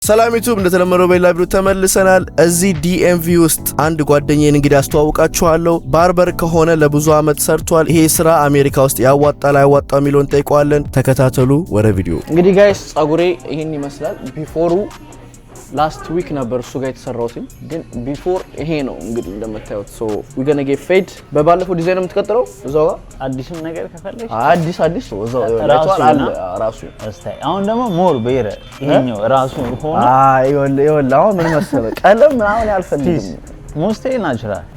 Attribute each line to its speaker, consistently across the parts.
Speaker 1: ሰላም ዩቲዩብ እንደተለመደው በሌላ ቪዲዮ ተመልሰናል። እዚህ ዲኤምቪ ውስጥ አንድ ጓደኛዬን እንግዲህ አስተዋውቃችኋለሁ። ባርበር ከሆነ ለብዙ አመት ሰርቷል። ይሄ ስራ አሜሪካ ውስጥ ያዋጣል አይዋጣም የሚለውን ጠይቀዋለን። ተከታተሉ። ወደ ቪዲዮ
Speaker 2: እንግዲህ ጋይስ ጸጉሬ ይሄን ይመስላል። ቢፎሩ ላስት ዊክ ነበር እሱ ጋር የተሰራው ሲል ግን ቢፎር ይሄ ነው እንግዲህ እንደምታዩት። ሶ ዊ ጎና ጌት ፌድ በባለፈው ዲዛይን የምትቀጥለው እዛው ጋር
Speaker 3: አዲስም ነገር ከፈለሽ
Speaker 2: አዲስ ነው እዛው ራሱ
Speaker 3: እስታይ። አሁን ደግሞ ሞር በይረ ይሄኛው ራሱ ሆኖ
Speaker 2: ይወል አሁን ምን መሰለህ ቀለም ምናምን ያልፈልግም
Speaker 3: ሞስቴ ናቹራል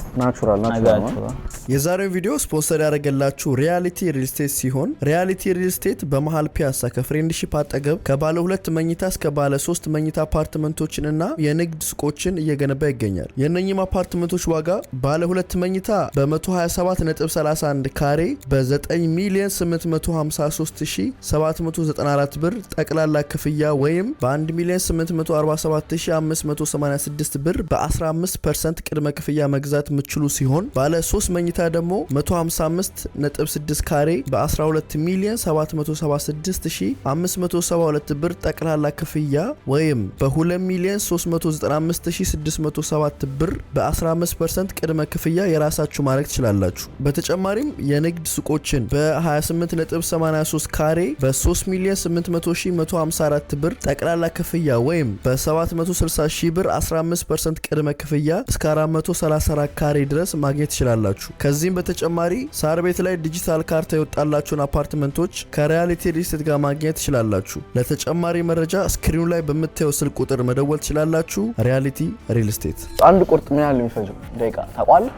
Speaker 1: የዛሬው ቪዲዮ ስፖንሰር ያደረገላችሁ ሪያሊቲ ሪል ስቴት ሲሆን ሪያሊቲ ሪል ስቴት በመሃል ፒያሳ ከፍሬንድሺፕ አጠገብ ከባለ 2 መኝታ እስከ ባለ 3 መኝታ አፓርትመንቶችን እና የንግድ ሱቆችን እየገነባ ይገኛል። የነኚህም አፓርትመንቶች ዋጋ ባለ 2 መኝታ በ127.31 ካሬ በ9,853,794 ብር ጠቅላላ ክፍያ ወይም በ1,847,586 ብር በ15% ቅድመ ክፍያ መግዛት ምችሉ ሲሆን ባለ 3 መኝታ ደግሞ 155.6 ካሬ በ12,776,572 ብር ጠቅላላ ክፍያ ወይም በ2,395,607 ብር በ15% ቅድመ ክፍያ የራሳችሁ ማድረግ ትችላላችሁ። በተጨማሪም የንግድ ሱቆችን በ28.83 ካሬ በ3,800,154 ብር ጠቅላላ ክፍያ ወይም በ760,000 ብር 15% ቅድመ ክፍያ እስከ 434 ካሬ ድረስ ማግኘት ትችላላችሁ። ከዚህም በተጨማሪ ሳር ቤት ላይ ዲጂታል ካርታ የወጣላችሁን አፓርትመንቶች ከሪያሊቲ ሪል ስቴት ጋር ማግኘት ትችላላችሁ። ለተጨማሪ መረጃ ስክሪኑ ላይ በምታየው ስልክ ቁጥር መደወል ትችላላችሁ። ሪያሊቲ ሪል ስቴት።
Speaker 2: አንድ ቁርጥ ምን ያህል የሚፈጀው ደቂቃ ታውቃለህ?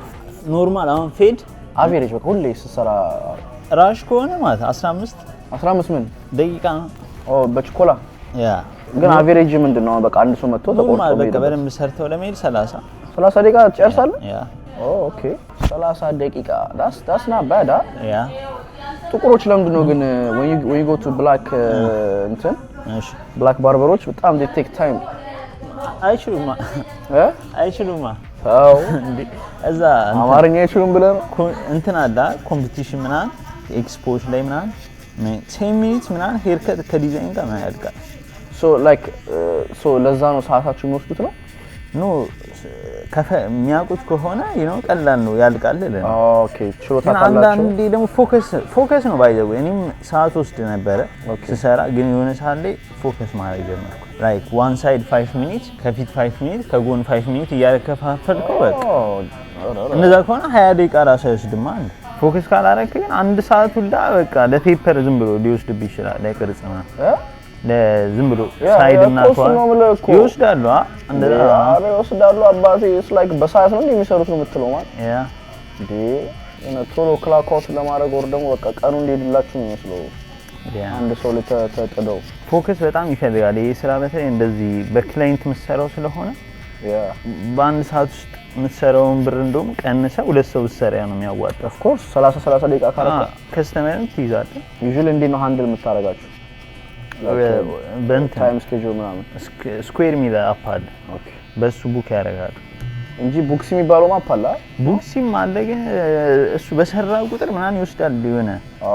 Speaker 3: ኖርማል አሁን ፌድ
Speaker 2: አቨሬጅ በቃ ሁሌ ሲሰራ
Speaker 3: ራሽ ከሆነ ማለት 15
Speaker 2: ምን
Speaker 3: ደቂቃ ነው።
Speaker 2: በችኮላ
Speaker 3: ያ
Speaker 2: ግን አቨሬጅ ምንድነው? በቃ አንድ ሰው መጥቶ ተቆርጦ
Speaker 3: በቃ በደንብ ሰርተው ለመሄድ 30
Speaker 2: ደቂቃ ትጨርሳለህ?
Speaker 3: ያ
Speaker 2: ኦኬ 30 ደቂቃ that's not bad
Speaker 3: ያ
Speaker 2: ጥቁሮች ለምንድነው ግን when you go to black እንትን
Speaker 3: እሺ
Speaker 2: black ባርበሮች በጣም they take time
Speaker 3: አይችሉማ
Speaker 2: አው
Speaker 3: እንዴ እዛ
Speaker 2: አማርኛ አይችሉም ብለህ ነው
Speaker 3: እንትን አለ ኮምፒቲሽን ምናምን ኤክስፖዎች ላይ ምናምን 10 ሚኒትስ ምናምን ሄርከት ከዲዛይን ጋር ነው ያልቃል።
Speaker 2: ሶ ለዛ ነው ሰዓታችሁ የሚወስዱት ነው
Speaker 3: ኖ የሚያውቁት ከሆነ ቀላል ነው ያልቃል ለለ
Speaker 2: ኦኬ ችሎታ ካላችሁ
Speaker 3: አንዳንዴ ደግሞ ፎከስ ነው ባይዘው እኔም ሰዓት ወስድ ነበረ ስሰራ ግን የሆነ ሰዓት ላይ ፎከስ ማድረግ ጀመርኩ ላይክ ዋን ሳይድ 5 ሚኒትስ ከፊት 5 ሚኒትስ ከጎን 5 ሚኒትስ እያከፋፈልከው በቃ እንደዛ ከሆነ 20 ደቂቃ ራሱ አይወስድም አንድ ፎከስ ካላረክ ግን አንድ ሰዓት ሁላ በቃ ለፔፐር ዝም ብሎ ሊወስድብ ይችላል ለቅርጽ ማለት ለዝም ብሎ ሳይድ እና ቷ ይወስዳሉ እንደዛ
Speaker 2: ይወስዳሉ አባቴ it's like በሰዓት ነው የሚሰሩት ነው የምትለው ማለት
Speaker 3: ያ
Speaker 2: እንዴ እነ ቶሎ ክላክ አውት ለማድረግ ወር ደግሞ በቃ ቀኑ እንዲሄድላችሁ ነው የሚመስለው አንድ ሰው ለተጠደው
Speaker 3: ፎከስ በጣም ይፈልጋል ይሄ ስራ በተለይ እንደዚህ በክላይንት መስራው ስለሆነ
Speaker 2: ያ
Speaker 3: በአንድ ሰዓት ውስጥ መስራውን ብር እንደውም ቀንሰ ሁለት ሰው ሰራ ነው የሚያዋጣው
Speaker 2: of course 30 ደቂቃ ካረከ
Speaker 3: ከስተመርን ትይዛለህ
Speaker 2: usually እንዴ ነው ሃንድል የምታረጋችሁ
Speaker 3: በእንትን
Speaker 2: ስኬጁል ምናምን
Speaker 3: ስኩዌር ሚል አፕ አለ
Speaker 2: ኦኬ
Speaker 3: በሱ ቡክ ያደርጋሉ
Speaker 2: እንጂ ቡክሲ የሚባለው ማፕ አለ
Speaker 3: ቡክሲም አለ ግን እሱ በሰራ ቁጥር ምናምን ይወስዳል የሆነ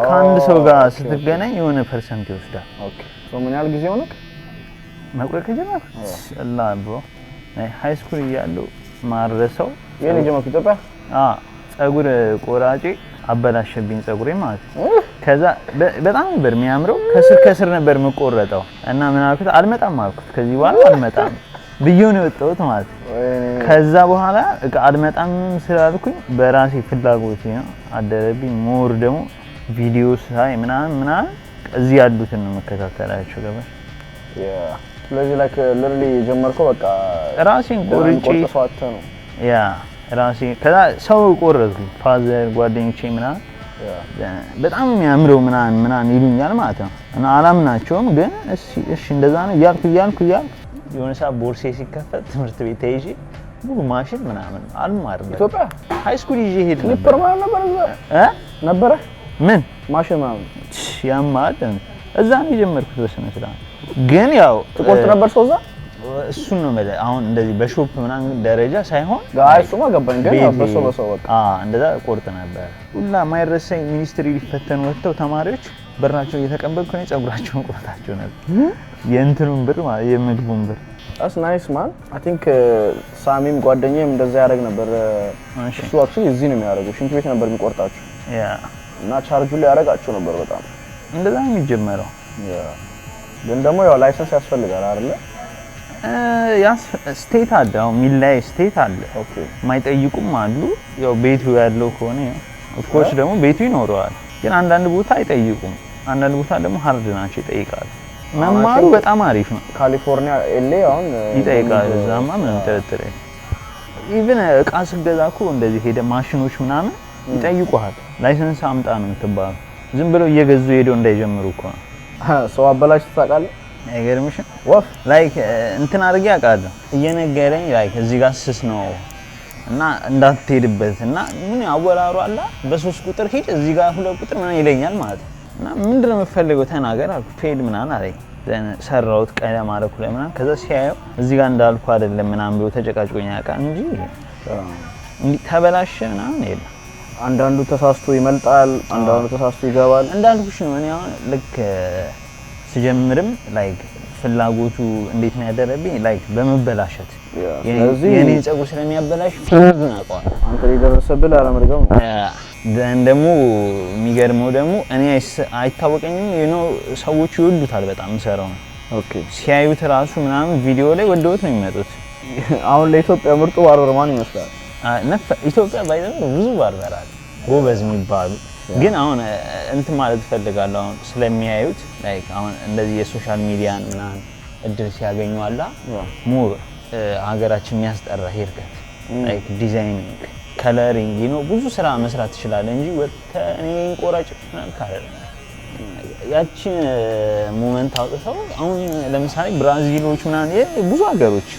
Speaker 3: ከአንድ ሰው ጋር ስትገናኝ የሆነ ፐርሰንት ይወስዳል
Speaker 2: ኦኬ ሶ ምን ያህል ጊዜ ሆነክ
Speaker 3: መቁረጥ ከጀመርክ አላህ ብሮ ሃይ ስኩል እያለሁ ማረሰው
Speaker 2: የኔ ጀመርኩ ኢትዮጵያ
Speaker 3: ጸጉር ቆራጬ አበላሽብኝ ጸጉሬ ማለት ከዛ በጣም ነበር የሚያምረው ከስር ነበር መቆረጠው እና ምን አልኩት አልመጣም አልኩት ከዚህ በኋላ አልመጣም ብዬው ነው የወጣሁት ማለት ከዛ በኋላ አልመጣም ስላልኩኝ በራሴ ፍላጎት ነው አደረብኝ ሞር ደግሞ ቪዲዮ ሳይ ምናምን እዚህ ያሉትን ነው መከታተላቸው ገባሽ
Speaker 2: ያ ስለዚህ like literally ጀመርከው በቃ
Speaker 3: ራሴን ቆርጬ
Speaker 2: ነው
Speaker 3: ያ ራሴ ከዛ ሰው ቆረጥኩኝ ፋዘር ጓደኞቼ ምናምን በጣም የሚያምረው ምናምን ይሉኛል ማለት ነው እና አላምናቸውም ግን እሺ እንደዛ ነው ያልኩ የሆነ ሰዓት ቦርሴ ሲከፈት ትምህርት ቤት ተይዤ ሙሉ ማሽን ምናምን አልማርም
Speaker 2: ኢትዮጵያ
Speaker 3: ሃይ ስኩል ይዤ ሄድ
Speaker 2: ሊፐር ማለት ነበር
Speaker 3: ምን
Speaker 2: ማሽን ማለት
Speaker 3: ያማል እዛ ነው የጀመርኩት በስነ ስርዓት ግን ያው
Speaker 2: ተቆርጥ ነበር ሰው እዛ
Speaker 3: እሱን ነው ማለት አሁን እንደዚህ በሾፕ ምናምን ደረጃ ሳይሆን
Speaker 2: ጋይሱማ ገባኝ ግን በሰው በቃ
Speaker 3: እንደዛ ቆርጥ ነበር ሁላ ማይረሳኝ ሚኒስትሪ ሊፈተኑ ወጥተው ተማሪዎች በራቸው እየተቀበልኩ ነው ጸጉራቸውን ቆርጣቸው ነበር የእንትኑን ብር ማለት የምግቡን ብር
Speaker 2: that's nice man I think ሳሚም ጓደኛዬም እንደዛ ያደርግ ነበር እሱ actually እዚህ ነው የሚያደርገው ሽንት ቤት ነበር የሚቆርጣቸው እና ቻርጁ ላይ ያደርጋቸው ነበር በጣም
Speaker 3: እንደዛ ነው የሚጀመረው
Speaker 2: ግን ደግሞ ያው ላይሰንስ ያስፈልጋል አይደለ
Speaker 3: ያስ ስቴት አለው ሚላይ ስቴት አለ ኦኬ ማይጠይቁም አሉ ያው ቤቱ ያለው ከሆነ of course ደግሞ ቤቱ ይኖረዋል ግን አንዳንድ ቦታ አይጠይቁም አንዳንድ ቦታ ደግሞ ሃርድ ናቸው ይጠይቃሉ መማሩ በጣም አሪፍ ነው
Speaker 2: ካሊፎርኒያ ኤልኤ አሁን
Speaker 3: ይጠይቃል እዛማ ምንም ተረተረ ኢቭን እቃ ስገዛኩ እንደዚህ ሄደ ማሽኖች ምናምን ይጠይቁሃል ላይሰንስ አምጣ ነው የምትባለው ዝም ብለው እየገዙ ሄደው እንዳይጀምሩ እኮ
Speaker 2: ሰው አበላሽ ታውቃለህ
Speaker 3: አይገርምሽ ወፍ ላይክ እንትን አድርጌ አውቃለሁ እየነገረኝ ላይክ እዚህ ጋር ስስ ነው እና እንዳትሄድበት እና ምን ያወራሩ አላ በ3 ቁጥር ሄድ እዚህ ጋር 2 ቁጥር ምን ይለኛል ማለት እና ምንድነው የምፈልገው ተናገር አልኩ ፌድ ምናምን አለኝ ሰራውት ቀለም አረኩ ለምናምን ከዛ ሲያየው እዚህ ጋር እንዳልኩ አይደለም ምናምን ብሎ ተጨቃጭቆኝ ያውቃል እንጂ እንዴ ተበላሸ ምናምን የለም
Speaker 2: አንዳንዱ ተሳስቶ ይመልጣል አንዳንዱ ተሳስቶ ይገባል
Speaker 3: እንዳልኩሽ ነው እኔ አሁን ልክ ስጀምርም ላይክ ፍላጎቱ እንዴት ነው ያደረብኝ ላይክ በመበላሸት የኔ ጸጉር ስለሚያበላሽ ፍላጎቱን አቋል
Speaker 2: አንተ ሊደረሰብህ አለመድገም
Speaker 3: ደግሞ የሚገርመው ደግሞ እኔ አይታወቀኝም ሰዎች ይወዱታል በጣም ሰራው
Speaker 2: ኦኬ
Speaker 3: ሲያዩት ራሱ ምናምን ቪዲዮ ላይ ወደውት ነው የሚመጡት
Speaker 2: አሁን ለኢትዮጵያ ምርጡ ባርበር ማን ይመስላል
Speaker 3: ኢትዮጵያ ባይዘው ብዙ ባርበር አለ ጎበዝ የሚባሉ ግን አሁን እንትን ማለት ፈልጋለሁ አሁን ስለሚያዩት ላይክ አሁን እንደዚህ የሶሻል ሚዲያን ምናምን እድል ሲያገኙ አላ ሞር ሀገራችን የሚያስጠራ ሄርከት ላይክ ዲዛይኒንግ ከለሪንግ ብዙ ስራ መስራት ይችላል እንጂ እኔ ቆራጭ ምናምን ካለ ያቺን ሞመንት አውጥተው አሁን ለምሳሌ ብራዚሎች ምናምን ብዙ ሀገሮች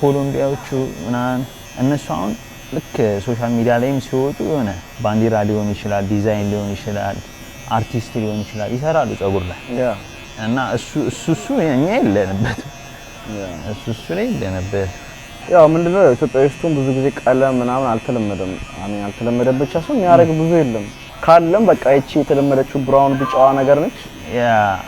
Speaker 3: ኮሎምቢያዎቹ ምናምን እነሱ አሁን ልክ ሶሻል ሚዲያ ላይም ሲወጡ የሆነ ባንዲራ ሊሆን ይችላል ዲዛይን ሊሆን ይችላል አርቲስት ሊሆን ይችላል ይሰራሉ ጸጉር ላይ እና እሱ እኛ የለንበት እሱ ላይ የለንበት
Speaker 2: ያው ምንድነው ኢትዮጵያ ውስጥም ብዙ ጊዜ ቀለም ምናምን አልተለመደም አልተለመደም ብቻ ሰው የሚያረግ ብዙ የለም ካለም በቃ እቺ የተለመደችው ብራውን ቢጫዋ ነገር ነች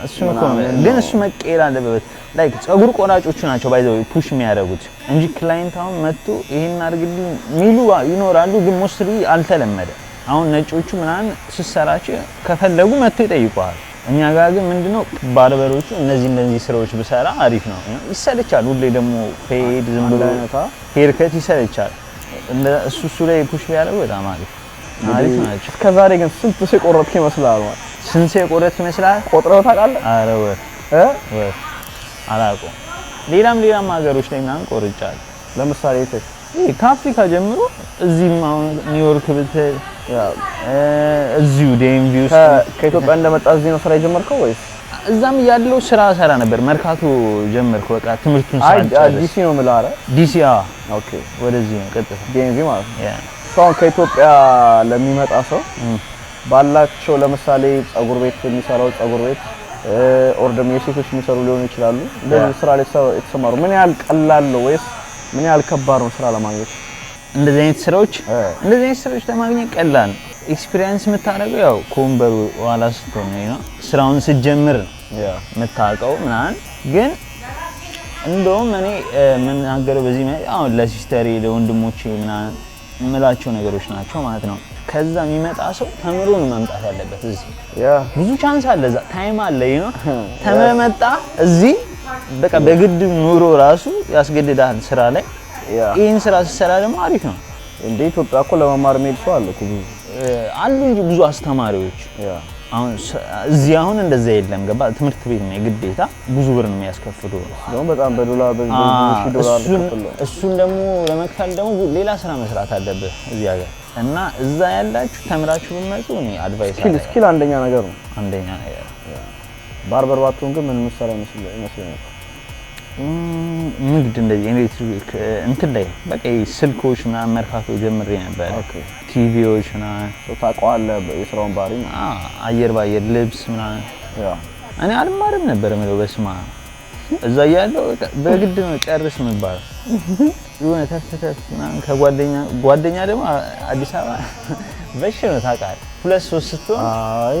Speaker 3: እሱ ነው ግን እሱ መቀየር አለበት ላይክ ጸጉር ቆራጮቹ ናቸው ባይዘው ፑሽ የሚያደርጉት እንጂ ክላይንት አሁን መጥቶ ይሄን አድርግልኝ ሚሉ ይኖራሉ ግን ሞስትሊ አልተለመደ አሁን ነጮቹ ምናምን ሲሰራቸው ከፈለጉ መጥቶ ይጠይቋል እኛ ጋር ግን ምንድነው ባርበሮቹ እነዚህ ስራዎች ብሰራ አሪፍ ነው ይሰለቻል ሁሌ ደግሞ ፌድ ዝም ብሎ ሄርከት ይሰለቻል እሱ ላይ ፑሽ ያደርጉ በጣም አሪፍ ናቸው
Speaker 2: ከዛሬ ግን ስንት ሲቆረጥክ ይመስላል ማለት
Speaker 3: ስንት ሲቆረጥክ ይመስላል
Speaker 2: ቆጥረው ታውቃለህ
Speaker 3: አረ ወይ አላውቀውም ሌላም ሀገሮች ላይ ምናምን ቆርጫለሁ
Speaker 2: ለምሳሌ
Speaker 3: ከአፍሪካ ጀምሮ እዚህም አሁን ኒውዮርክ ብትል እዚሁ ዴምቪ ውስጥ
Speaker 2: ከኢትዮጵያ እንደመጣ እዚህ ነው ስራ የጀመርከው ወይስ
Speaker 3: እዛም ያለው ስራ ሰራ ነበር መርካቶ ጀመርኩ በቃ ትምህርቱን
Speaker 2: ዲሲ ነው ማለት አይደል
Speaker 3: ዲሲ
Speaker 2: ኦኬ
Speaker 3: ወደዚህ ነው ቀጥታ
Speaker 2: ዴምቪ ማለት ሰው ከኢትዮጵያ ለሚመጣ ሰው ባላቸው ለምሳሌ ጸጉር ቤት የሚሰራው ጸጉር ቤት ኦርደም የሴቶች የሚሰሩ ሊሆኑ ይችላሉ እንደዚህ ስራ ላይ የተሰማሩ ምን ያህል ቀላል ነው ወይስ ምን ያህል ከባድ ነው ስራ ለማግኘት
Speaker 3: እንደዚህ አይነት ስራዎች ለማግኘት ቀላል ኤክስፒሪየንስ የምታደርገው ያው ኮምበሩ ዋላ ስትሆን ነው ስራውን ስትጀምር የምታውቀው ምናምን ግን እንደውም እኔ ምን አገረው በዚህ አሁን ለሲስተሪ ለወንድሞቼ ምናምን የምላቸው ነገሮች ናቸው ማለት ነው ከዛ የሚመጣ ሰው ተምሮ ነው መምጣት ያለበት እዚህ ብዙ ቻንስ አለ እዛ ታይም አለ ተመመጣ እዚህ በቃ በግድ ኑሮ ራሱ ያስገድዳል ስራ ላይ ይሄን ስራ ሲሰራ ደግሞ አሪፍ ነው
Speaker 2: እንደ ኢትዮጵያ እኮ ለመማር ሜድ ሰው አለ እኮ ብዙ
Speaker 3: አሉ እንጂ ብዙ አስተማሪዎች አሁን እዚህ አሁን እንደዛ የለም ገባ ትምህርት ቤት ነው ግዴታ ብዙ ብር ነው የሚያስከፍሉ
Speaker 2: ነው በጣም በዶላር $1000
Speaker 3: እሱን ደግሞ ለመክፈል ደግሞ ሌላ ስራ መስራት አለበት እዚህ ሀገር እና እዛ ያላችሁ ተምራችሁ ብትመጡ እኔ አድቫይስ
Speaker 2: ስኪል አንደኛ ነገር ነው ባርበር ባቱን ግን ምን መሰራ ይመስላል
Speaker 3: ንግድ እንደዚህ ኤሌክትሪክ እንትን ላይ በቃ ስልኮች ምናምን መርካቶ ጀምሬ ነበር ቲቪዎች ምናምን
Speaker 2: ታውቀዋለህ የስራውን ባህሪ
Speaker 3: አየር ባየር ልብስ ምናምን እኔ አልማርም ነበር ምለው በስማ እዛ ያለው በግድ ነው ጨርስ የሚባለው የሆነ ተፍተፍ ምናምን ከጓደኛ ደግሞ አዲስ አበባ በሽ ነው ታውቃለህ 2-3 ስትሆን
Speaker 2: አይ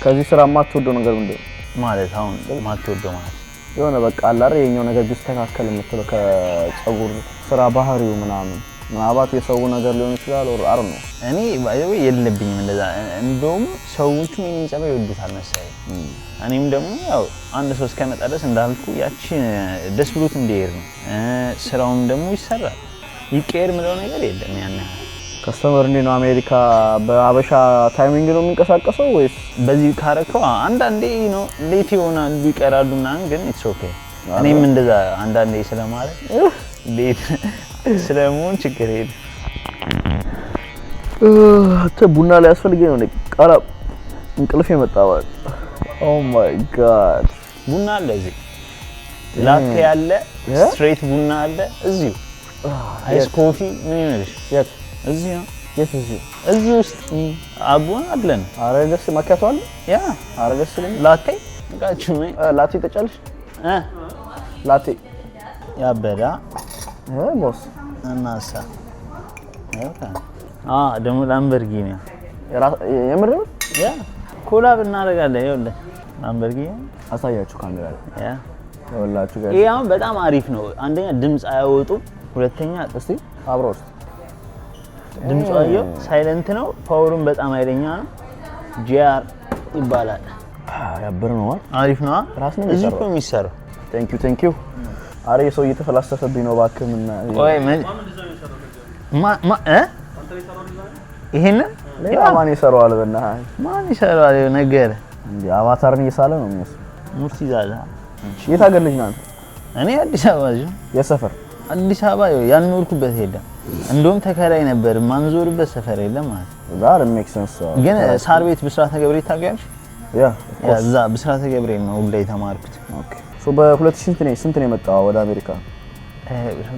Speaker 2: ከዚህ ስራ ማትወደው ነገር ምንድነው
Speaker 3: ማለት አሁን ማትወደው ማለት
Speaker 2: የሆነ በቃ አላረ የኛው ነገር ቢስተካከል የምትለው ከፀጉር ስራ ባህሪው ምናልባት የሰው ነገር ሊሆን ይችላል or አር ነው
Speaker 3: እኔ ባይዘው የለብኝም እንደዛ እንደውም ሰዎቹ ምን ጸባይ ይወዱታል መሰለኝ እኔም ደግሞ ያው አንድ ሰው እስከመጣ ድረስ እንዳልኩ ያቺ ደስ ብሎት እንዲሄድ ነው ስራውም ደግሞ ይሰራል ይቀየር ምለው ነገር የለም ያን
Speaker 2: ከስተመር እንዴ ነው አሜሪካ በአበሻ ታይሚንግ ነው የሚንቀሳቀሰው ወይስ
Speaker 3: በዚህ ካረከው አንዳንዴ ነው ሌት ይሆናል ይቀራሉና ግን ኢትስ ኦኬ እኔም እንደዛ አንዳንዴ ስለማለት ሌት ስለሞን ችግር የለም
Speaker 2: ቡና ላይ ያስፈልገኝ ነው ቃላ እንቅልፍ የመጣው ኦ ማይ ጋድ
Speaker 3: ቡና አለ እዚህ ላቴ ያለ ስትሬት ቡና አለ እዚሁ አይስ ኮፊ ምን ይነሽ
Speaker 2: የት
Speaker 3: እዚህ ነው
Speaker 2: እዚህ
Speaker 3: ውስጥ አቡን አለን
Speaker 2: አረ ደስ ማኪያቶ አለ
Speaker 3: ያ
Speaker 2: አረ ደስ ለኝ
Speaker 3: ላቴ ጋችሁ
Speaker 2: ላቴ ተጨልሽ ላቴ
Speaker 3: ያበዳ
Speaker 2: ቦስ
Speaker 3: እናሳ ደግሞ ላምበርጊኒ
Speaker 2: የምር
Speaker 3: ያ ኮላብ እናደርጋለን ይኸውልህ ላምበርጊኒ
Speaker 2: አሳያችሁ ካሜራ ላይ
Speaker 3: ያ
Speaker 2: ወላችሁ ጋር
Speaker 3: ይሄ አሁን በጣም አሪፍ ነው አንደኛ ድምጽ አያወጡም ሁለተኛ
Speaker 2: እስቲ አብሮስ
Speaker 3: ድምጽ አየው ሳይለንት ነው ፓወሩን በጣም አይለኛ ነው ጂአር ይባላል
Speaker 2: ያበር ነው
Speaker 3: አሪፍ ነው
Speaker 2: ራስ ነው
Speaker 3: እዚህ ነው የሚሰራው
Speaker 2: ቴንክ ዩ አረ የሰው እየተፈላሰፈብኝ ነው ባክምና
Speaker 3: ቆይ ይሄን
Speaker 2: ማን ይሰራዋል በእናትህ
Speaker 3: ማን ይሰራዋል ነገር
Speaker 2: እንዴ አቫታርን እየሳለ ነው የሚመስለው
Speaker 3: ሙርሲ ዛዛ
Speaker 2: የት ሀገር ልጅ ናት
Speaker 3: እኔ አዲስ አበባ ልጅ
Speaker 2: የሰፈር
Speaker 3: አዲስ አበባ ያልኖርኩበት ሄደ እንደውም ተከራይ ነበር ማንዞርበት ሰፈር የለም ማለት
Speaker 2: ዳር ሜክ ሴንስ
Speaker 3: ግን ሳር ቤት ብስራተ ገብርኤል ታውቂያለሽ
Speaker 2: ያ
Speaker 3: እዛ ብስራተ ገብርኤል ነው ሁሌ የተማርኩት
Speaker 2: ኦኬ ሶ በ2000 ስንት ነው የመጣው ወደ አሜሪካ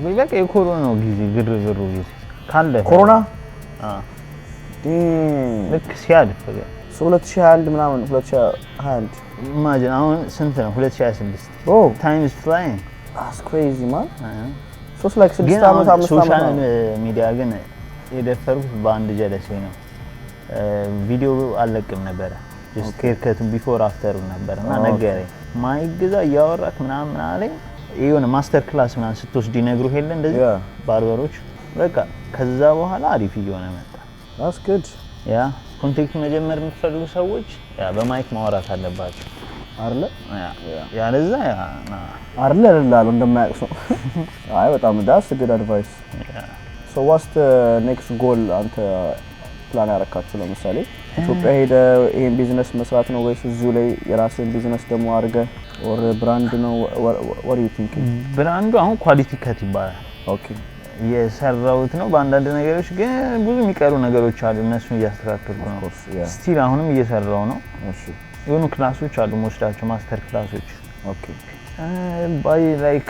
Speaker 3: በቃ የኮሮና ነው ጊዜ ግርግሩ ጊዜ ካለ
Speaker 2: ኮሮና
Speaker 3: ልክ ሲያልፍ
Speaker 2: ሶ 2021 ምናምን 2021
Speaker 3: ኢማጂን አሁን ስንት ነው 2026
Speaker 2: ኦ
Speaker 3: ታይም ኢዝ ፍላይንግ
Speaker 2: that's crazy man ሶስ ላይክ 6 አመት 5 አመት
Speaker 3: ሶሻል ሚዲያ ግን የደፈሩት በአንድ ጀለሴ ነው ቪዲዮ አለቅም ነበር just ኬርከቱ ቢፎር አፍተሩ ነበርና ነገረኝ ማይግዛ ያወራክ ምናምን አለኝ የሆነ ማስተር ክላስ ምናምን ስትወስድ ይነግሩህ የለ እንደዚህ ባርበሮች በቃ ከዛ በኋላ አሪፍ እየሆነ መጣ
Speaker 2: that's good
Speaker 3: ያ ኮንታክት መጀመር የምትፈልጉ ሰዎች ያ በማይክ ማውራት አለባችሁ
Speaker 2: አይደለ
Speaker 3: ያለዛ
Speaker 2: አይደለ ለላሉ እንደማያቅሱ አይ በጣም that's a good advice so what's the next goal አንተ ፕላን ያረካችሁ ለምሳሌ ኢትዮጵያ ሄደ ይሄን ቢዝነስ መስራት ነው ወይስ እዚሁ ላይ የራስን ቢዝነስ ደግሞ አድርገ or ብራንድ ነው what do you think
Speaker 3: ብራንዱ አሁን ኳሊቲ ከት ይባላል
Speaker 2: ኦኬ
Speaker 3: የሰራውት ነው በአንዳንድ ነገሮች ግን ብዙ የሚቀሩ ነገሮች አሉ እነሱን እያስተካከልኩ ነው ስቲል አሁንም እየሰራው ነው
Speaker 2: እሺ
Speaker 3: የሆኑ ክላሶች አሉ ወስዳቸው ማስተር ክላሶች
Speaker 2: ኦኬ
Speaker 3: ባይ ላይክ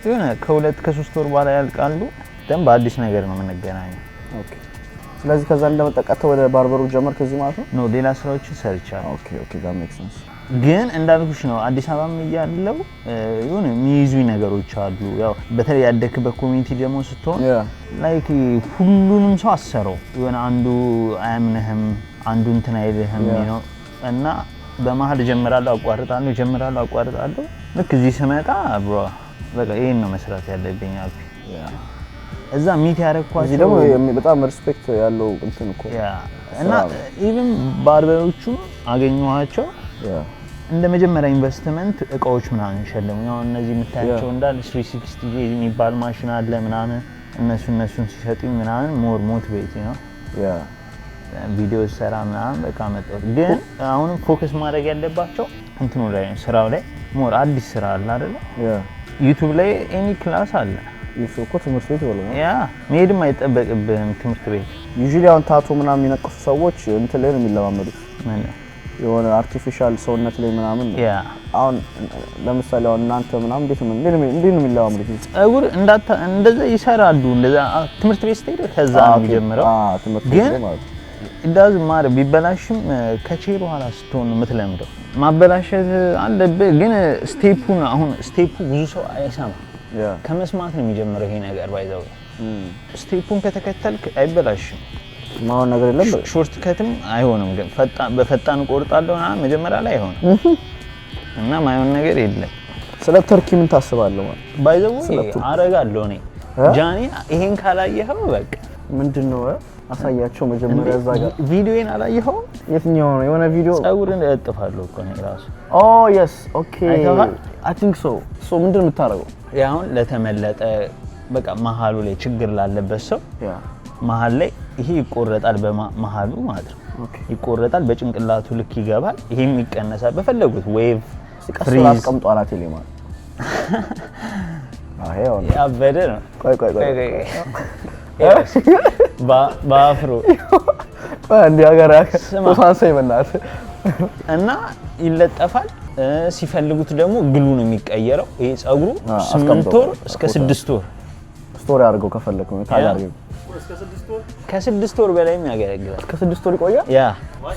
Speaker 3: የሆነ ከ2-3 ወር በኋላ ያልቃሉ ደም በአዲስ ነገር ነው የምንገናኘው
Speaker 2: ኦኬ ስለዚህ ከዛ እንደመጣቀተ ወደ ባርበሩ ጀመር ከዚህ ማለት ነው
Speaker 3: ሌላ ስራዎችን ሰርቻለሁ
Speaker 2: ኦኬ that makes sense
Speaker 3: ግን እንዳልኩሽ ነው አዲስ አበባም እያለው የሆነ የሚይዙኝ ነገሮች አሉ ያው በተለይ ያደክበት ኮሚኒቲ ደግሞ ስትሆን ላይክ ሁሉንም ሰው አሰረው የሆነ አንዱ አያምነህም አንዱ እንትን አይልህም ነው እና በመሃል ጀምራለሁ አቋርጣለሁ ልክ እዚህ ስመጣ ብሮ በቃ ይሄን ነው መስራት ያለብኝ አልኩ እዛ ሚት ያረኳቸው
Speaker 2: እዚህ ደግሞ በጣም ሪስፔክት ያለው እንትን እኮ
Speaker 3: እና ኢቭን ባርበሮቹ አገኘኋቸው እንደ መጀመሪያ ኢንቨስትመንት እቃዎች ምናምን ሸለሙ ያው እነዚህ የምታያቸው እንዳል 360 የሚባል ማሽን አለ ምናምን እነሱን ሲሰጡኝ ምናምን ሞር ሞቲቬት ነው ቪዲዮ ሰራ ምናምን በቃ መጣው ግን አሁን ፎከስ ማድረግ ያለባቸው እንትኑ ላይ ስራው ላይ ሞር አዲስ ስራ አለ አይደል ዩቲዩብ ላይ ኤኒ ክላስ አለ
Speaker 2: ይፎኮ ትምህርት ቤት ወለው
Speaker 3: መሄድም አይጠበቅብህም ትምህርት ቤት
Speaker 2: ዩዥሊ አሁን ታቶ ምናምን የሚነቅሱ ሰዎች እንትን ላይ ነው የሚለማመዱት
Speaker 3: ማለት
Speaker 2: የሆነ አርቲፊሻል ሰውነት ላይ ምናምን አሁን ለምሳሌ አሁን እናንተ ምናምን እንዴት ነው የሚለማመዱት
Speaker 3: ጸጉር እንደዛ ይሰራሉ እንደዛ ትምህርት ቤት ስትሄድ ከዛ ነው የሚጀምረው
Speaker 2: ትምህርት ቤት ማለት
Speaker 3: እንዳዝ ማር ቢበላሽም ከቼ በኋላ ስትሆን የምትለምደው ማበላሸት አለብህ ግን ስቴፑ ብዙ ሰው አይሰማም ከመስማት ነው የሚጀምረው ይሄ ነገር ባይዘው ስቴፑን ከተከተልክ አይበላሽም
Speaker 2: ማው ነገር የለም
Speaker 3: ሾርት ከትም አይሆንም ግን በፈጣን ቆርጣለውና መጀመሪያ ላይ አይሆንም እና ማይሆን ነገር የለም።
Speaker 2: ስለ ተርኪ ምን ታስባለህ ማለት
Speaker 3: ባይዘው አረጋለሁ እኔ ጃኒ ይሄን ካላየኸው በቃ
Speaker 2: ምንድነው አሳያቸው መጀመሪያ እዛ ጋር
Speaker 3: ቪዲዮን አላየኸው
Speaker 2: የትኛው ነው የሆነ ቪዲዮ
Speaker 3: ጸጉርን እጥፋለሁ እኮ ነው ራሱ
Speaker 2: yes okay I think so ምንድነው የምታረገው
Speaker 3: ያውን ለተመለጠ በቃ መሃሉ ላይ ችግር ላለበት ሰው መሃል ላይ ይሄ ይቆረጣል በመሃሉ ማለት ነው ይቆረጣል በጭንቅላቱ ልክ ይገባል ይሄም ይቀነሳል በፈለጉት ዌቭ
Speaker 2: ፍሪዝ አስቀምጧል አትሌማ አሄው
Speaker 3: ያበደ ነው
Speaker 2: ቆይ
Speaker 3: ባፍሮ
Speaker 2: አንዲ ሀገር ሶሳንሰ ይመናት
Speaker 3: እና ይለጠፋል ሲፈልጉት ደግሞ ግሉ ነው የሚቀየረው ይሄ ጸጉሩ 8 ወር እስከ 6 ወር
Speaker 2: ስቶሪ አድርገው ከፈለኩ ነው ታጋርገው
Speaker 3: ከ6 ወር በላይም ያገለግላል
Speaker 2: ከ6 ወር ይቆያል ያ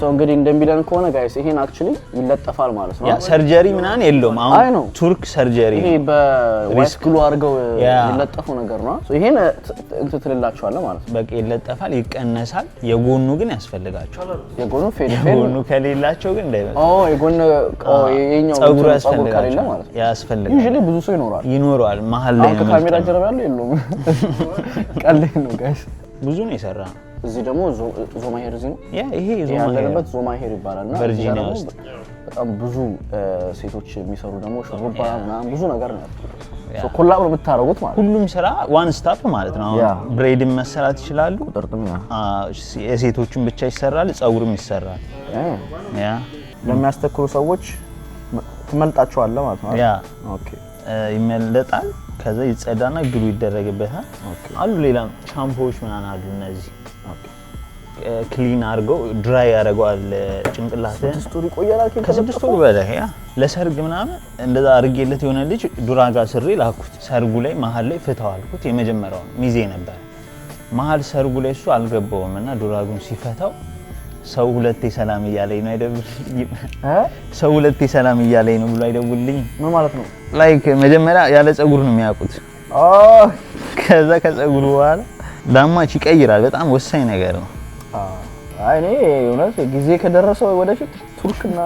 Speaker 2: እንግዲህ እንደሚለን ከሆነ ጋይስ ይሄን አክቹሊ ይለጠፋል ማለት ነው
Speaker 3: ያ ሰርጀሪ ምናን የለውም አሁን ቱርክ ሰርጀሪ
Speaker 2: ይሄ በዋይት ግሉ አድርገው ይለጠፉ ነገር ነው ይሄን እንት ትልላችኋል ማለት ነው
Speaker 3: በቃ ይለጠፋል ይቀነሳል የጎኑ ግን ያስፈልጋቸዋል
Speaker 2: የጎኑ ፌድ
Speaker 3: ጎኑ ከሌላቸው ግን እንዳይበል
Speaker 2: የጎኑ የኛው
Speaker 3: ጸጉሩ ያስፈልጋል ማለት
Speaker 2: ያስፈልጋል ዩዥሊ ብዙ ሰው
Speaker 3: ይኖራል መሃል ላይ ነው
Speaker 2: ካሜራ ጀርባ ያለው የለውም ቀልድ ነው ጋይስ
Speaker 3: ብዙ ነው የሰራ
Speaker 2: እዚህ ደግሞ ዞማ ሄር እዚህ ነው
Speaker 3: ያ ይሄ
Speaker 2: ዞማ ሄር ይባላልና
Speaker 3: ቨርጂኒያ ውስጥ
Speaker 2: በጣም ብዙ ሴቶች የሚሰሩ ደግሞ ሹሩባ ምናምን ብዙ ነገር ነው ኮላብ ነው የምታረጉት ማለት
Speaker 3: ሁሉም ስራ ዋን ስታፕ ማለት ነው ብሬድም መሰራት ይችላሉ
Speaker 2: ቁጥርጥም
Speaker 3: የሴቶችን ብቻ ይሰራል ጸጉርም ይሰራል ያ
Speaker 2: ለሚያስተክሩ ሰዎች ትመልጣቸዋለህ ማለት ነው
Speaker 3: ያ
Speaker 2: ኦኬ
Speaker 3: ይመለጣል ከዛ ይጸዳና ግሉ ይደረግበታል አሉ ሌላም ሻምፖዎች ምናምን አሉ እነዚህ ክሊን አድርገው ድራይ ያደርገዋል ጭንቅላትን
Speaker 2: ስቶሪ ቆያላል
Speaker 3: ከ6 ወር በላይ ያ ለሰርግ ምናምን እንደዛ አርጌለት የሆነ ልጅ ዱራጋ ስሪ ላኩት ሰርጉ ላይ መሃል ላይ ፍታዋልኩት የመጀመሪያው ሚዜ ነበር መሃል ሰርጉ ላይ እሱ አልገባውምና ዱራጉን ሲፈታው ሰው ሁለቴ ሰላም እያለኝ ነው አይደውልልኝ ሰው ሁለቴ ሰላም እያለኝ ነው ብሎ አይደውልልኝ
Speaker 2: ምን ማለት ነው
Speaker 3: ላይክ መጀመሪያ ያለ ጸጉር ነው የሚያውቁት ከዛ ከጸጉሩ በኋላ ዳማች ይቀይራል በጣም ወሳኝ ነገር ነው
Speaker 2: አይ እኔ እውነት ጊዜ ከደረሰው ወደፊት ቱርክና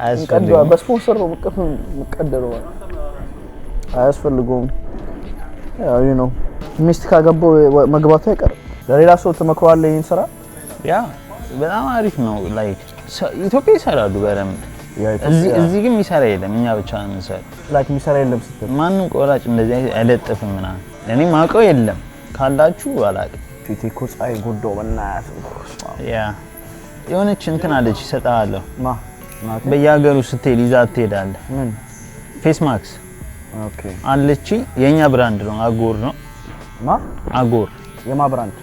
Speaker 2: እንቀደው በስፖንሰር ነው መቀደረው አያስፈልጉም ያው ሚስት ካገባው መግባቱ አይቀር ለሌላ ሰው ተመክሯል ይሄን ስራ
Speaker 3: ያ በጣም አሪፍ ነው ላይክ ኢትዮጵያ ይሰራሉ በረም እዚህ ግን የሚሰራ የለም እኛ ብቻ ነው የምንሰራው
Speaker 2: ላይክ የሚሰራ የለም ስትል
Speaker 3: ማንንም ቆራጭ እንደዚህ አይለጥፍም ምናምን እኔ ማውቀው የለም ካላችሁ አላውቅም
Speaker 2: ፊቴኮ ፀሐይ ጉዶ በእናት
Speaker 3: ያ የሆነች እንትን አለች ይሰጣለሁ
Speaker 2: ማ
Speaker 3: በየሀገሩ ስትሄድ ይዛ ትሄዳለህ
Speaker 2: ምን
Speaker 3: ፌስ ማክስ
Speaker 2: ኦኬ
Speaker 3: አለች የኛ ብራንድ ነው አጎር ነው
Speaker 2: ማ
Speaker 3: አጎር
Speaker 2: የማ ብራንድ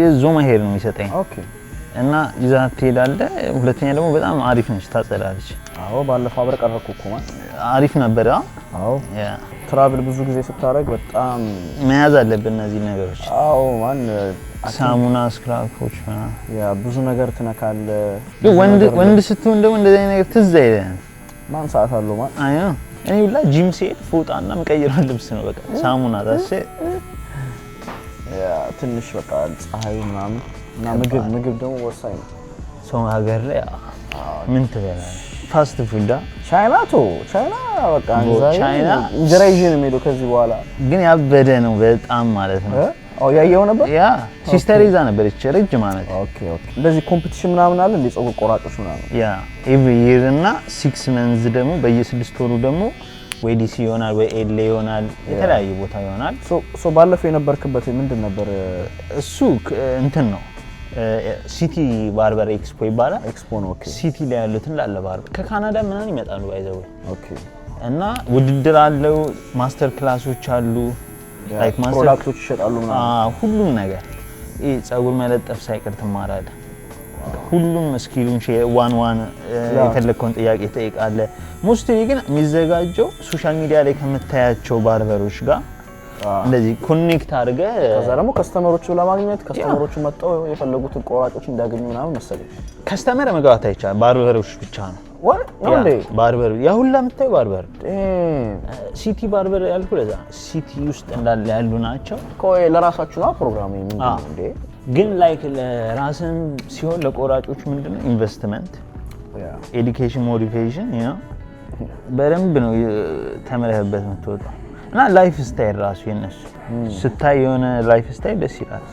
Speaker 3: የዞማ ሄር ነው የሚሰጠኝ
Speaker 2: ኦኬ
Speaker 3: እና ይዛ ትሄዳለህ ሁለተኛ ደግሞ በጣም አሪፍ ነች ታጸዳለች
Speaker 2: አዎ ባለፈው አብረ ቀረኩ እኮ ማለት
Speaker 3: አሪፍ ነበር
Speaker 2: አዎ
Speaker 3: ያ
Speaker 2: ትራቭል ብዙ ጊዜ ስታረግ በጣም
Speaker 3: መያዝ አለብን እነዚህ ነገሮች
Speaker 2: አዎ ማን
Speaker 3: ሳሙና ስክራፖች
Speaker 2: ያ ብዙ ነገር ትነካለ
Speaker 3: ወንድ ስትሆን ደግሞ እንደዚህ አይነት ነገር ትዝ አይልም
Speaker 2: ማን ሰዓት አለው ማን
Speaker 3: አይ እኔ ሁላ ጂም ሲሄድ ፎጣና መቀየር ልብስ ነው በቃ ሳሙና ታሰ
Speaker 2: ያ ትንሽ በቃ ፀሐይ ምናምን እና ምግብ ደግሞ ወሳኝ ነው
Speaker 3: ሰው ሀገር ላይ ምን ትበላለህ ፋስት ፉድ
Speaker 2: ቻይና በቃ
Speaker 3: ቻይና
Speaker 2: ኢንጀራይዥን የሚለው ከዚህ በኋላ
Speaker 3: ግን ያበደ ነው በጣም ማለት ነው
Speaker 2: ያየው ነበር
Speaker 3: ያ ሲስተር ይዛ ነበር እቺ ረጅም ማለት
Speaker 2: ኦኬ እንደዚህ ኮምፒቲሽን ምናምን አለ እንደ ጸጉር ቆራጮች ምናምን
Speaker 3: ያ ኤቭሪ ይር እና 6 መንዝ ደግሞ በየ6 ወሩ ደግሞ ወይ ዲሲ ይሆናል ወይ ኤል ይሆናል የተለያየ ቦታ ይሆናል
Speaker 2: ሶ ባለፈው የነበርክበት ምንድን ነበር
Speaker 3: እሱ እንትን ነው ሲቲ ባርበር ኤክስፖ ይባላል
Speaker 2: ኤክስፖ ነው ኦኬ
Speaker 3: ሲቲ ላይ ያሉትን ላለ ባርበር ከካናዳ ምናምን ይመጣሉ ባይዘው
Speaker 2: ኦኬ
Speaker 3: እና ውድድር አለው ማስተር ክላሶች አሉ ላይክ ማስተር
Speaker 2: ፕሮዳክቶች ይሸጣሉ ምናምን
Speaker 3: ሁሉም ነገር ጸጉር መለጠፍ ሳይቀር ትማራለህ ሁሉም ስኪሉን ዋን የፈለከውን ጥያቄ ትጠይቃለህ ሞስትሊ ግን የሚዘጋጀው ሶሻል ሚዲያ ላይ ከምታያቸው ባርበሮች ጋር እንደዚህ ኮኔክት አድርገ
Speaker 2: ከዛ ደግሞ ከስተመሮቹ ለማግኘት ከስተመሮቹ መጣው የፈለጉትን ቆራጮች እንዲያገኙ ምናምን መሰለኝ
Speaker 3: ከስተመር መግባት አይቻልም ባርበሮች ብቻ ነው
Speaker 2: ወንዴ
Speaker 3: ባርበር ያ ሁላ የምታየው ባርበር ሲቲ ባርበር ያልኩ ለዛ ሲቲ ውስጥ እንዳለ ያሉ ናቸው
Speaker 2: ቆይ ለራሳችሁ ነው ፕሮግራሙ ምንድነው እንዴ
Speaker 3: ግን ላይክ ለራስን ሲሆን ለቆራጮች ምንድነው ኢንቨስትመንት ኤዱኬሽን ሞቲቬሽን በደንብ ነው ተመረህበት የምትወጣው እና ላይፍ ስታይል ራሱ የነሱ ስታይ የሆነ ላይፍ ስታይል ደስ ይላል።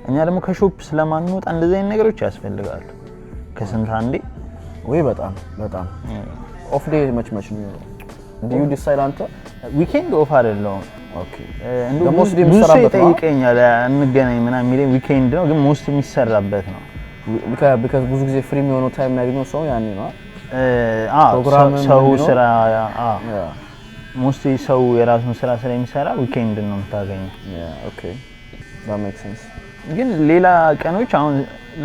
Speaker 3: እኛ ደግሞ ከሾፕ ስለማንወጣ እንደዚህ አይነት ነገሮች ያስፈልጋሉ ከስንት አንዴ
Speaker 2: ወይ በጣም ኦፍ ዴይ መች ነው do you decide አንተ
Speaker 3: ዊኬንድ ኦፍ አይደለም
Speaker 2: ኦኬ
Speaker 3: እንደው ብዙ ሰው ይጠይቀኛል እንገናኝ ምናምን የሚለኝ ዊኬንድ ነው ግን ሞስት የሚሰራበት ነው
Speaker 2: because ብዙ ጊዜ ፍሪ የሚሆነው ታይም የሚያገኘው ሰው ያኔ ነው
Speaker 3: ፕሮግራም ሰው ስራ ሞስት ሰው የራሱን ስራ ስለሚሰራ ዊኬንድ ነው የምታገኘው
Speaker 2: ኦኬ that makes sense
Speaker 3: ግን ሌላ ቀኖች አሁን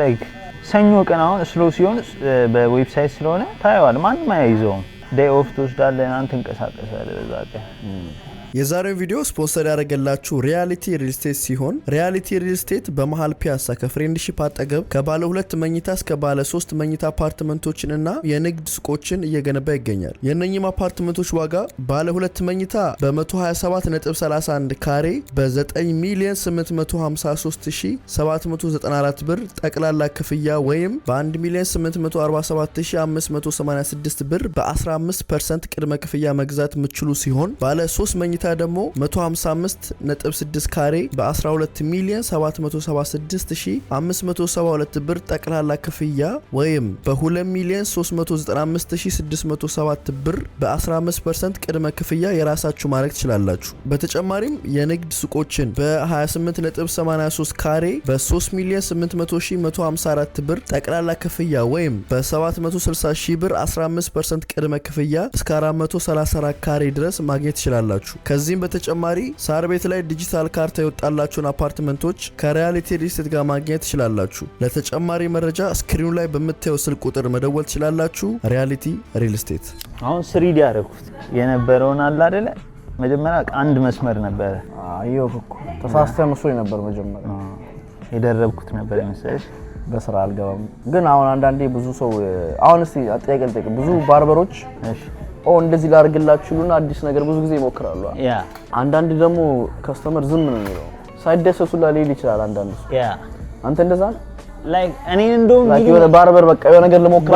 Speaker 3: ላይክ ሰኞ ቀን አሁን ስሎ ሲሆን በዌብሳይት ስለሆነ ታየዋል ማንም አይይዘውም ዴይ ኦፍ ትወስዳለህ አንተ እንቀሳቀሳለህ በዛ ቀን
Speaker 1: የዛሬው ቪዲዮ ስፖንሰር ያደረገላችሁ ሪያሊቲ ሪል ስቴት ሲሆን ሪያሊቲ ሪል ስቴት በመሃል ፒያሳ ከፍሬንድሺፕ አጠገብ ከባለ 2 መኝታ እስከ ባለ 3 መኝታ አፓርትመንቶችንና የንግድ ሱቆችን እየገነባ ይገኛል። የነኚህም አፓርትመንቶች ዋጋ ባለ 2 መኝታ በ127.31 ካሬ በ9,853,794 ብር ጠቅላላ ክፍያ ወይም በ1,847,586 ብር በ15% ቅድመ ክፍያ መግዛት ምችሉ ሲሆን ባለ 3 መኝታ ደግሞ 155.6 ካሬ በ12,776,572 ብር ጠቅላላ ክፍያ ወይም በ2,395,607 ብር በ15% ቅድመ ክፍያ የራሳችሁ ማድረግ ትችላላችሁ። በተጨማሪም የንግድ ሱቆችን በ28.83 ካሬ በ3,800,154 ብር ጠቅላላ ክፍያ ወይም በ760,000 ብር 15% ቅድመ ክፍያ እስከ 434 ካሬ ድረስ ማግኘት ትችላላችሁ። ከዚህም በተጨማሪ ሳር ቤት ላይ ዲጂታል ካርታ የወጣላችሁን አፓርትመንቶች ከሪያሊቲ ሪል ስቴት ጋር ማግኘት ትችላላችሁ። ለተጨማሪ መረጃ ስክሪኑ ላይ በምታዩት ስልክ ቁጥር መደወል ትችላላችሁ። ሪያሊቲ ሪል ስቴት
Speaker 3: አሁን 3D ያደረኩት የነበረውን አለ አይደለ መጀመሪያ አንድ መስመር ነበረ
Speaker 2: አየው እኮ ተሳስተህ መስሎኝ ነበር መጀመሪያ
Speaker 3: የደረብኩት ነበር መሰለሽ
Speaker 2: በስራ አልገባም ግን አሁን አንዳንዴ ብዙ ሰው አሁን እስቲ አጠያየቅ ብዙ ባርበሮች እሺ እንደዚህ ላርግላችሁና አዲስ ነገር ብዙ ጊዜ ይሞክራሉ
Speaker 3: ያ
Speaker 2: አንዳንድ ደግሞ ከስተመር ዝም ነው የሚለው ሳይደሰሱ ሊል ይችላል አንዳንድ
Speaker 3: ያ
Speaker 2: አንተ እንደዛ
Speaker 3: ላይክ እኔ እንደውም
Speaker 2: የሆነ ባርበር በቃ የሆነ ነገር ለሞክር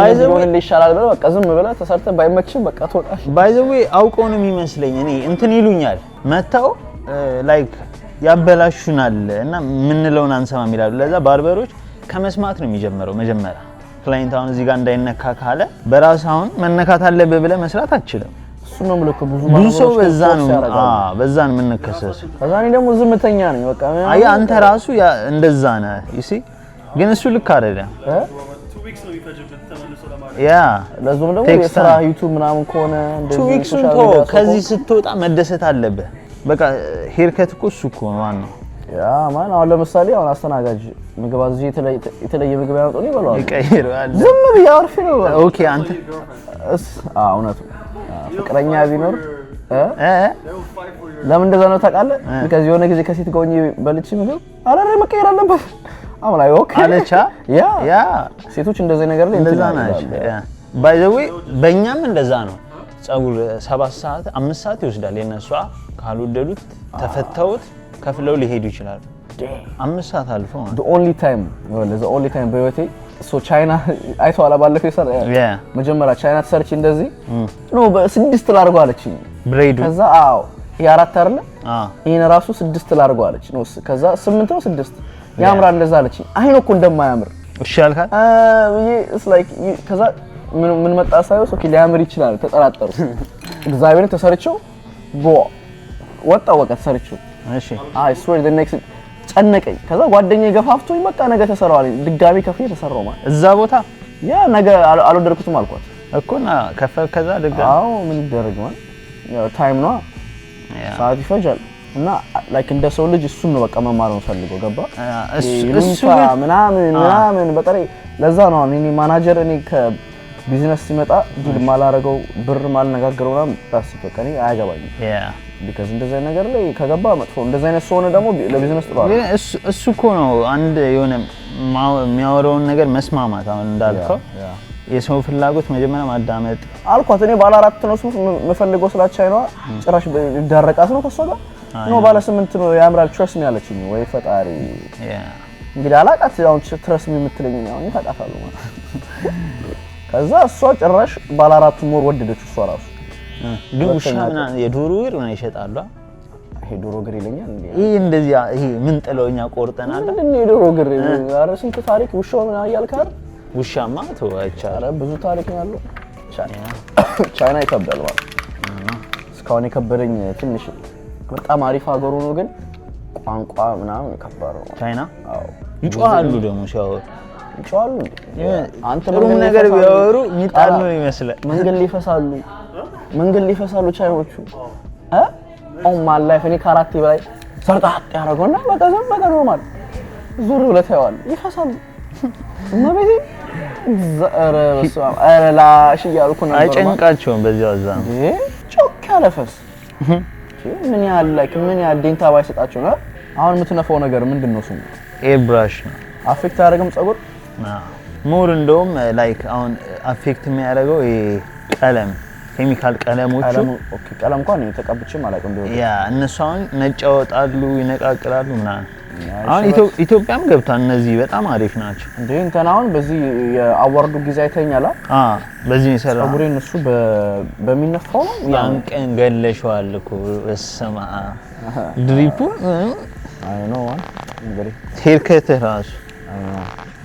Speaker 2: ነው ይሻላል ብለህ በቃ ዝም ብለህ ተሰርተህ ባይመችም በቃ ትወጣሽ
Speaker 3: ባይ ዘ ዌይ አውቀው ነው የሚመስለኝ እኔ እንትን ይሉኛል መጣው ላይክ ያበላሹናል እና ምንለውን አንሰማም ይላሉ ለዛ ባርበሮች ከመስማት ነው የሚጀምረው መጀመሪያ ክላይንት አሁን እዚህ ጋር እንዳይነካ ካለ በራስ አሁን መነካት አለበት ብለህ መስራት አትችልም
Speaker 2: እሱ ነው ምልክ ብዙ
Speaker 3: ሰው በዛ ነው የምንከሰስ
Speaker 2: ከዛኔ ደግሞ ዝምተኛ ነኝ በቃ
Speaker 3: አይ አንተ ራሱ እንደዛ ነህ ይሲ ግን እሱ ልክ አይደለም
Speaker 4: 2 weeks ነው የሚፈጅበት ተመልሶ ለማለት
Speaker 3: ያ
Speaker 2: ለዞም ደግሞ የስራ ዩቲዩብ ምናምን ከሆነ
Speaker 3: እንደዚህ 2 weeks ከዚህ ስትወጣ መደሰት አለበት በቃ ሄርከት እኮ እሱ እኮ ነው ዋናው
Speaker 2: ያ ማን አሁን ለምሳሌ አሁን አስተናጋጅ ምግብ አዝዤ የተለየ ምግብ ያመጡልኝ ይበላል
Speaker 3: ይቀይራል
Speaker 2: ዝም ብዬ አርፌ ነው
Speaker 3: ኦኬ አንተ
Speaker 2: እውነቱ ፍቅረኛ ቢኖር ለምን እንደዛ ነው ታውቃለህ ከዚህ የሆነ ጊዜ ከሴት ጋር ሆኜ በልቼ ምግብ አላረ መቀየር አለበት አሁን ላይ ኦኬ
Speaker 3: አለቻ ያ
Speaker 2: ሴቶች እንደዚህ ነገር ላይ
Speaker 3: እንደዛ ናቸው ባይ ዘ ዌይ በእኛም እንደዛ ነው ጸጉር 7 ሰዓት 5 ሰዓት ይወስዳል የነሱ ካልወደዱት ተፈተውት ከፍለው ሊሄዱ ይችላል 5 ሰዓት አልፎ
Speaker 2: the only time በህይወቴ ሶ ቻይና አይቶ አላባለፈው ይሰራ መጀመሪያ ቻይና ተሰርች እንደዚህ ነው በ6 ላርጎ አለችኝ
Speaker 3: ብሬዱ
Speaker 2: ከዛ አዎ ያ4 አይደለ ይሄን ራሱ 6 ላርጎ አለች ነው ከዛ 8 ነው 6 ያምራ እንደዛ አለችኝ አይ ነው እኮ እንደማያምር
Speaker 3: እሺ አልካት
Speaker 2: it's like ከዛ ምን መጣ ሳይው ሶኪ ሊያምር ይችላል ተጠራጠሩ እግዚአብሔርን ተሰርቸው ወጣ ወቀት ተሰርቸው
Speaker 3: እሺ
Speaker 2: I swear the next ጨነቀኝ ከዛ ጓደኛዬ ገፋፍቶኝ በቃ ነገ ተሰራዋል ድጋሚ ከፍዬ ተሰራው ማለት
Speaker 3: እዛ ቦታ
Speaker 2: ያ ነገ አልወደድኩትም አልኳት
Speaker 3: እኮና ከፈል ከዛ ድጋሚ
Speaker 2: አዎ ምን ይደረግ ማለት ያው ታይም ነው ሰዓት ይፈጃል እና ላይክ እንደ ሰው ልጅ እሱን ነው በቃ መማር ነው ፈልገው ገባ እሱ ምናምን በጣም ለዛ ነው እኔ ማናጀር እኔ ከቢዝነስ ሲመጣ ዲል ማላረገው ብር ማልነጋገረው ምናምን ታስፈቀ እኔ አያገባኝም because እንደዚህ ነገር ላይ ከገባ መጥፎ እንደዚህ አይነት ሰው ነው ደግሞ ለቢዝነስ ጥሩ አይደል
Speaker 3: እሱ እኮ ነው አንድ የሆነ የሚያወራውን ነገር መስማማት አሁን እንዳልከው የሰው ፍላጎት መጀመሪያ ማዳመጥ
Speaker 2: አልኳት እኔ ባለ 4 ነው መፈልገው ስላቻይ ነው ጭራሽ ዳረቃት ነው ከሷ ጋር ነው ባለ 8 ነው ያምራል ትረስ ነው ያለችኝ ወይ ፈጣሪ እንግዲህ አላቃት አሁን ትረስ የምትለኝ ነው እኔ ታቃታለሁ ማለት ከዛ እሷ ጭራሽ ባለ 4 ሞር ወደደች እሷ ራሱ
Speaker 3: ግን ውሻ ምናምን የዶሮ እግር ምናምን ይሸጣሉ።
Speaker 2: ይሄ ዶሮ እግር ይለኛል እንዴ?
Speaker 3: ይሄ እንደዚህ ይሄ ምን ጥለውኛ ቆርጠናል።
Speaker 2: ምንድን ነው የዶሮ እግር? ኧረ ስንት ታሪክ ውሻው ምን አያልክ አይደል?
Speaker 3: ውሻማ ተወቻ።
Speaker 2: ኧረ ብዙ ታሪክ ነው ያለው። ቻይና ይከብዳል ማለት እስካሁን የከበደኝ ትንሽ በጣም አሪፍ ሀገሩ ነው፣ ግን ቋንቋ ምናምን ከባድ ነው
Speaker 3: ቻይና።
Speaker 2: አዎ
Speaker 3: ይጮሃሉ ደግሞ ሲያወሩ
Speaker 2: ይጮሃሉ እንዴ? አንተ
Speaker 3: ጥሩ ነገር ቢያወሩ ሚጣል ነው ይመስላል። መንገድ ሊፈሳሉ ቻይኖቹ ኦ ማይ ላይፍ። እኔ ካራቴ በላይ ሰርጣጥ ያደረገውና በቃ ነው ማለት ዙር ብለህ ታየዋለህ ይፈሳሉ እና ቤቴ ኧረ በስመ አብ ኧረ ላሽ እያልኩ ነበር። አይጨንቃቸውም በዚያው እዛ ነው
Speaker 2: ጮክ ያለ ፈስ ምን ያህል ላይክ ምን ያህል ዴንታ ባይሰጣቸው ነው። አሁን የምትነፋው ነገር ምንድን ነው ስሙ?
Speaker 3: ኤር ብራሽ ነው።
Speaker 2: አፌክት አያደርግም ፀጉር?
Speaker 3: ሞር እንደውም ላይክ አሁን አፌክት የሚያደርገው ቀለም ኬሚካል ቀለሞቹ
Speaker 2: ኦኬ ቀለም እንኳን ተቀብቼም አላውቅም ቢሆን
Speaker 3: ያ እነሱ አሁን ነጭ ያወጣሉ ይነቃቅላሉ ምናምን። አሁን ኢትዮጵያም ገብቷል። እነዚህ በጣም አሪፍ ናቸው
Speaker 2: እንዴ እንትን አሁን በዚህ የአዋርዱ ጊዜ አይተኛላ
Speaker 3: በዚህ ይሰራ
Speaker 2: ፀጉሬን እሱ በሚነፋው ነው
Speaker 3: ያን ቀን ገለሽዋል እኮ በስማ ድሪፑ
Speaker 2: አይ ኖ ዋን እንግዲህ
Speaker 3: ሄርከት ራሱ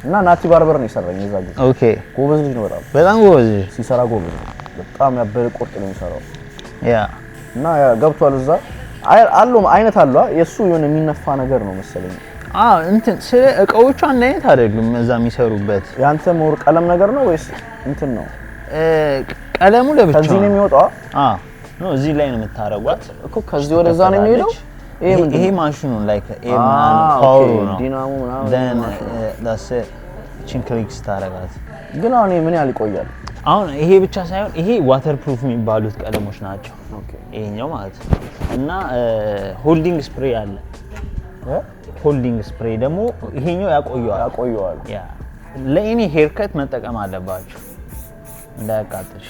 Speaker 2: እና ናቲ ባርበር ነው የሰራኝ እዛ ጊዜ።
Speaker 3: ኦኬ
Speaker 2: ጎበዝ ልጅ ነው
Speaker 3: በጣም ጎበዝ
Speaker 2: ሲሰራ ጎበዝ ነው በጣም ያበደ ቁርጥ ነው የሚሰራው
Speaker 3: ያ
Speaker 2: እና ገብቷል እዛ አሉ አይነት አሉ የሱ የሆነ የሚነፋ ነገር ነው መሰለኝ።
Speaker 3: እንትን ስለ እቃዎቹ አንድ አይነት አይደሉም እዛ የሚሰሩበት።
Speaker 2: ያንተ ሞር ቀለም ነገር ነው ወይስ እንትን ነው?
Speaker 3: ቀለሙ ለብቻው
Speaker 2: ከዚህ ነው የሚወጣው?
Speaker 3: ኖ እዚህ ላይ ነው የምታረጓት
Speaker 2: እኮ ከዚህ ወደዛ ነው የሚሄደው።
Speaker 3: ይሄ ማሽኑ ላይክ ፓወሩ ነው
Speaker 2: ዲናሞ ምናምን
Speaker 3: ደን ዳስ ቺንክሊክስ ታረጋት።
Speaker 2: ግን አሁን ምን ያህል ይቆያል?
Speaker 3: አሁን ይሄ ብቻ ሳይሆን ይሄ ዋተር ፕሩፍ የሚባሉት ቀለሞች ናቸው። ይሄኛው ማለት ነው። እና ሆልዲንግ ስፕሬይ አለ። ሆልዲንግ ስፕሬይ ደግሞ ይሄኛው ያቆየዋል። ያ ለእኔ ሄርከት መጠቀም አለባችሁ እንዳያቃጥልሽ።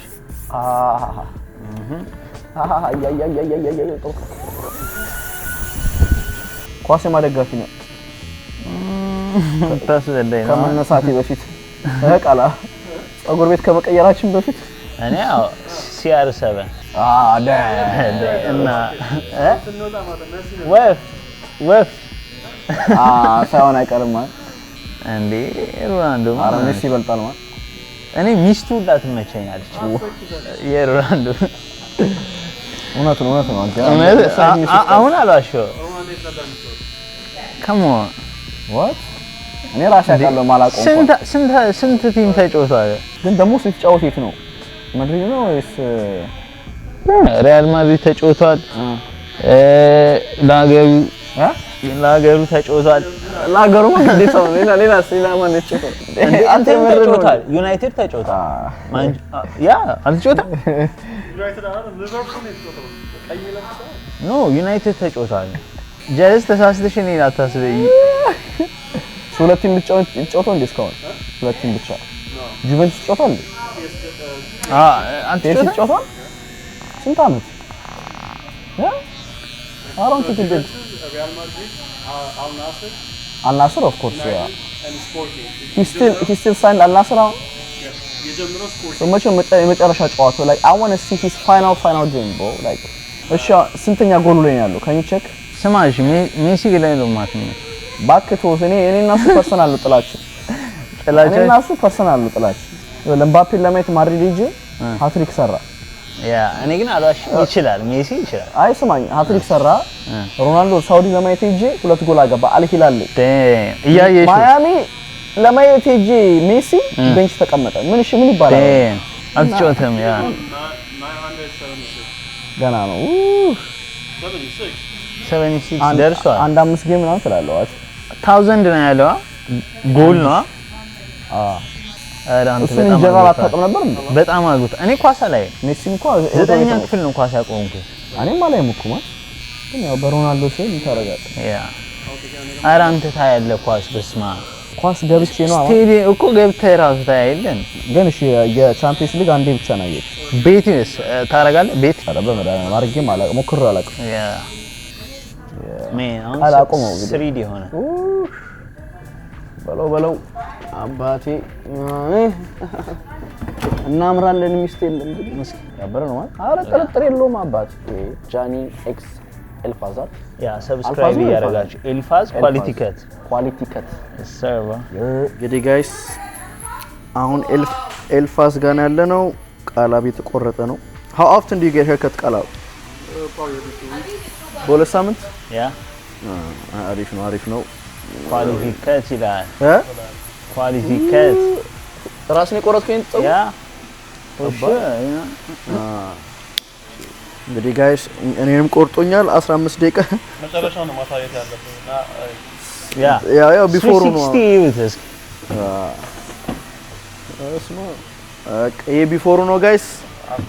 Speaker 2: ኳስ የማደጋፊ ነው
Speaker 3: ታስበለኝ ነው
Speaker 2: ከመነሳቴ በፊት ቃላ ፀጉር ቤት ከመቀየራችን በፊት
Speaker 3: እኔ CR7 እና ወፍ
Speaker 2: ሳይሆን አይቀርም
Speaker 3: እንዴ ሮናልዶ
Speaker 2: ሜሲ ይበልጣል ማለት
Speaker 3: እኔ ሚስቱ ሁላ ትመቸኛለች የሮናልዶ
Speaker 2: እውነት ነው
Speaker 3: አሁን አላሽው come on what
Speaker 2: እኔ ራሴ አውቃለሁ ማላውቀው
Speaker 3: ስንት ቲም ተጫውቷል
Speaker 2: ግን ደግሞ ሲጫወት የት ነው ማድሪድ ነው ወይስ
Speaker 3: ሪያል ማድሪድ ተጫውቷል ለሀገሩ ተጫውቷል
Speaker 2: ለሀገሩ ማለት ነው ሌላ ማን ተጫውቷል
Speaker 3: አንተ ተጫውቷል ዩናይትድ ተጫውቷል ያ አልተጫወተም ኖ ዩናይትድ ተጫውቷል ጀለስ ተሳስተሽ እኔን አታስበይ
Speaker 2: ሁለት ቲም ብቻ ይጫወታል እንዴ እስካሁን ሁለት ቲም ብቻ ጁቬንቱስ ይጫወታል አንተ ይጫወታል ስንት አመት አራንቱ ትልቅ
Speaker 4: Real Madrid, Al
Speaker 2: Nassr of course yeah
Speaker 4: and Sporting.
Speaker 2: he still signed Al Nassr now
Speaker 4: የጀመረው Sporting
Speaker 2: so much የመጨረሻ ጨዋታው like I want to see his final game bro like እሺ ስንተኛ ጎሉ ላይ ያለው can you check
Speaker 3: ስማሽ ሜሲ ላይ ነው ማለት ነው
Speaker 2: ባክቶ እኔ እና እሱ ፐርሰናል ነው ጥላችሁ እኔ እና እሱ ፐርሰናል ነው ጥላችሁ ለምባፔ ለማየት ማድሪድ ሂጂ ሃትሪክ ሰራ
Speaker 3: ያ እኔ ግን አልዋሽም ይችላል ሜሲ ይችላል
Speaker 2: አይ ስማኝ ሃትሪክ ሰራ ሮናልዶ ሳውዲ ለማየት ሂጂ ሁለት ጎል አገባ አልሂላል
Speaker 3: እያየሽ
Speaker 2: ማያሚ ለማየት ሂጂ ሜሲ ቤንች ተቀመጠ ምን ይባላል
Speaker 3: አልተጫወተም ያ
Speaker 4: 976
Speaker 2: ገና ነው
Speaker 3: 76 ደርሷል
Speaker 2: አንድ አምስት ጌም ነው ትላለህ
Speaker 3: 1000 ነው ያለው ጎል ነው አራንተ
Speaker 2: በጣም ጀነራል አታውቅም ነበር እንዴ
Speaker 3: በጣም አጉት እኔ ኳስ ላይ
Speaker 2: ሜሲ እንኳን
Speaker 3: 9ኛ ክፍል ነው ኳስ ያቆምኩት
Speaker 2: እኔም አላየም እኮ ማለት ግን ያው በሮናልዶ ሲል ታረጋጥ
Speaker 3: ያ አራንተ ታያለ ኳስ በስማ
Speaker 2: ኳስ ገብቼ ነው
Speaker 3: ስቴዲየም እኮ ገብተህ ራሱ ታያይለን
Speaker 2: ግን እሺ የቻምፒየንስ ሊግ አንዴ ብቻ ነው ያየሁት
Speaker 3: ቤትስ ታረጋለህ ቤት
Speaker 2: አረበ መዳና ማርጌም አላውቅም ሞክሬ አላውቅም
Speaker 3: ያ ማን
Speaker 2: አላውቅም
Speaker 3: 3D ሆነ
Speaker 2: በለው አባቴ እናምራለን ሚስት የለም እንግዲህ ያበረ ነው ማለት አረ ጥርጥር የለውም አባት ጃኒ ኤክስ ኤልፋዛር
Speaker 3: ያ ሰብስክራይብ ያደርጋችሁ ኤልፋዝ ኳሊቲ ከት ሰርቫ
Speaker 1: እንግዲህ ጋይስ አሁን ኤልፋዝ ጋር ያለነው ቃላብ የተቆረጠ ነው how often do you get haircut ቃላብ በሁለት ሳምንት
Speaker 3: ያ
Speaker 1: አሪፍ ነው
Speaker 3: ኳሊቲ ከት ይላል ኳሊቲ ከት
Speaker 2: ራስን የቆረጥከኝ ጸጉር
Speaker 3: ያ
Speaker 1: እንግዲህ ጋይስ እኔንም ቆርጦኛል 15 ደቂቃ
Speaker 4: መጨረሻው ነው ማሳየት ያለብን
Speaker 3: ያ
Speaker 1: ቢፎሩ ነው ይሄ ቢፎሩ ነው ጋይስ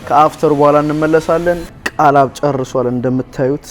Speaker 1: ከአፍተሩ በኋላ እንመለሳለን ቃላብ ጨርሷል እንደምታዩት